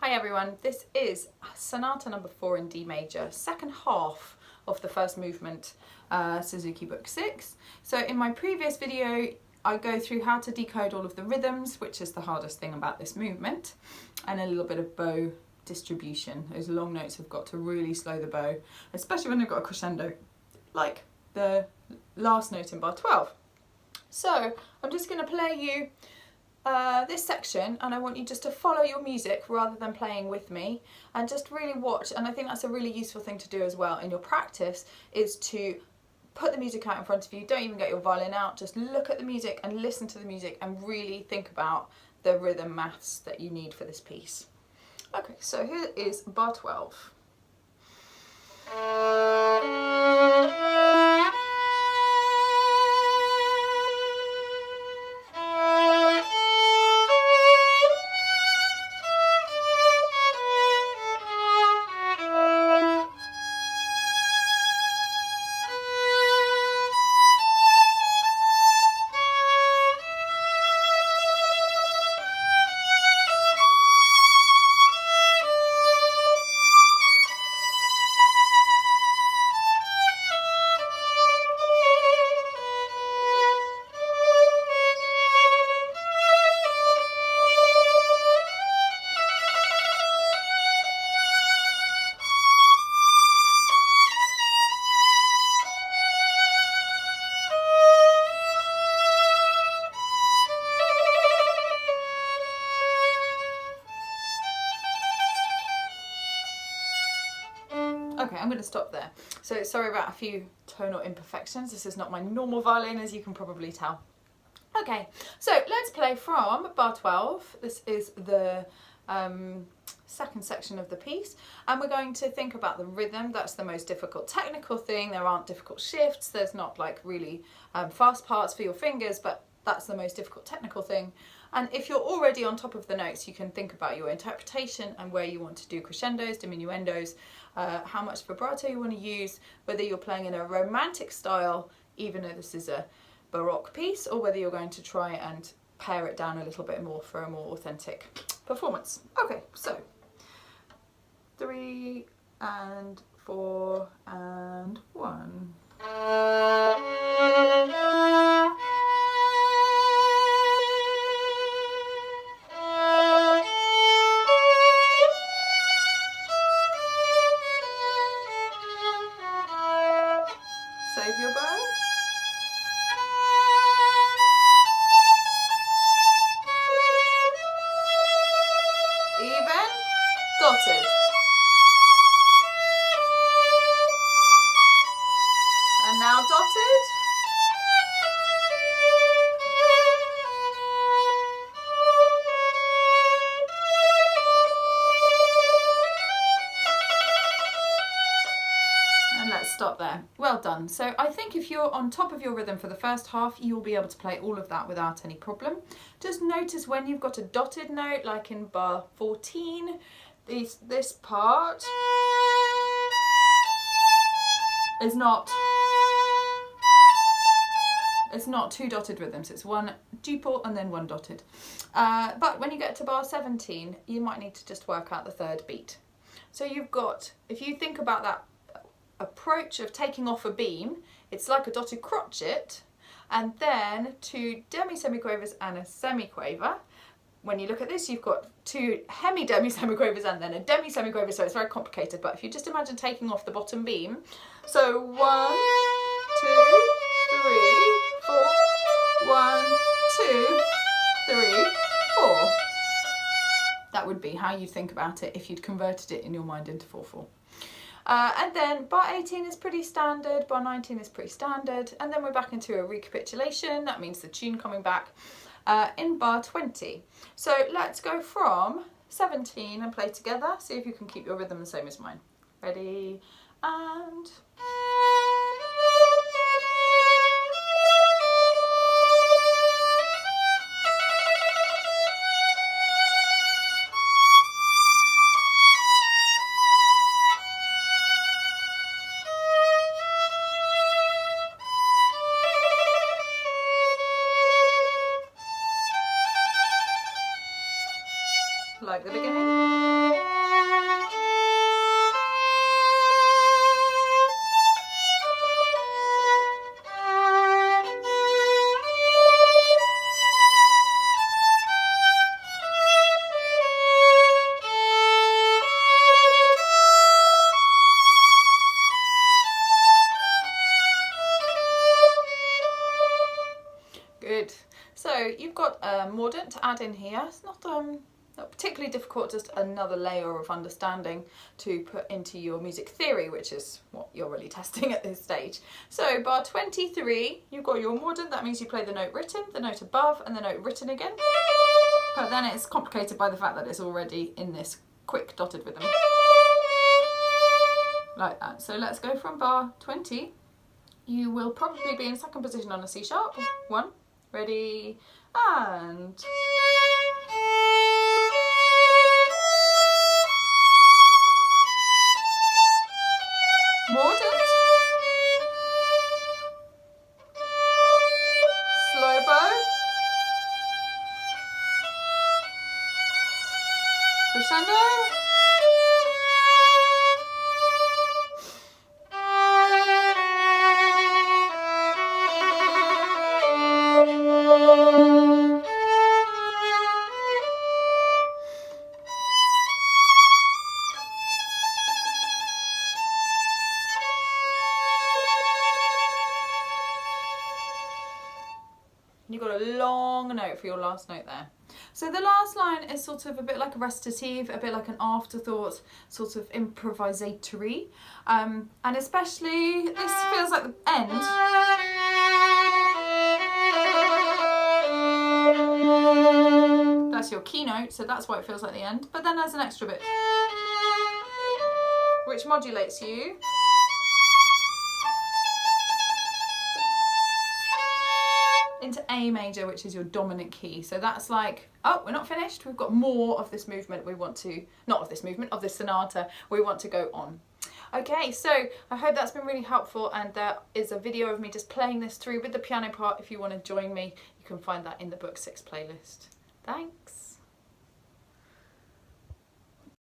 Hi everyone, this is Sonata number 4 in D major, second half of the first movement, Suzuki Book 6. So in my previous video I go through how to decode all of the rhythms, which is the hardest thing about this movement, and a little bit of bow distribution. Those long notes have got to really slow the bow, especially when they've got a crescendo, like the last note in bar 12. So I'm just going to play you this section, and I want you just to follow your music rather than playing with me, and just really watch. And I think that's a really useful thing to do as well in your practice, is to put the music out in front of you. Don't even get your violin out, just look at the music and listen to the music and really think about the rhythm maths that you need for this piece. Okay, so here is bar 12. Okay, I'm going to stop there. So sorry about a few tonal imperfections. This is not my normal violin, as you can probably tell. Okay, so let's play from bar 12. This is the second section of the piece, and we're going to think about the rhythm. That's the most difficult technical thing. There aren't difficult shifts. There's not like really fast parts for your fingers, but that's the most difficult technical thing. And if you're already on top of the notes, you can think about your interpretation and where you want to do crescendos, diminuendos, how much vibrato you want to use, whether you're playing in a romantic style, even though this is a Baroque piece, or whether you're going to try and pare it down a little bit more for a more authentic performance. Okay, so 3 and 4 and 1. Save your bow. Even, dotted. And now dotted. And let's stop there. Well done. So I think if you're on top of your rhythm for the first half, you'll be able to play all of that without any problem. Just notice when you've got a dotted note, like in bar 14, this part is not, it's not two dotted rhythms, it's one duple and then one dotted. But when you get to bar 17, you might need to just work out the third beat. So you've got, if you think about that approach of taking off a beam, it's like a dotted crotchet, and then two demi-semiquavers and a semiquaver. When you look at this, you've got two hemi-demi-semiquavers and then a demi-semiquaver, so it's very complicated. But if you just imagine taking off the bottom beam, so 1, 2, 3, 4, 1, 2, 3, 4. That would be how you think about it if you'd converted it in your mind into 4/4. And then bar 18 is pretty standard, bar 19 is pretty standard, and then we're back into a recapitulation. That means the tune coming back in bar 20. So let's go from 17 and play together. See if you can keep your rhythm the same as mine. Ready, and... like the beginning. important to add in here. It's not particularly difficult, just another layer of understanding to put into your music theory, which is what you're really testing at this stage. So bar 23, you've got your modern, that means you play the note written, the note above, and the note written again. But then it's complicated by the fact that it's already in this quick dotted rhythm. Like that. So let's go from bar 20. You will probably be in second position on a C sharp. 1, ready, and... Mordant. Slow bow. Crescendo. You've got a long note for your last note there. So the last line is sort of a bit like a recitative, a bit like an afterthought, sort of improvisatory. And especially, this feels like the end. That's your keynote, so that's why it feels like the end. But then there's an extra bit, which modulates you. Into A major, which is your dominant key. So that's like, oh, we're not finished. We've got more of this movement we want to, not of this movement, of this sonata we want to go on. Okay, so I hope that's been really helpful, and there is a video of me just playing this through with the piano part. If you want to join me, you can find that in the Book 6 playlist. Thanks.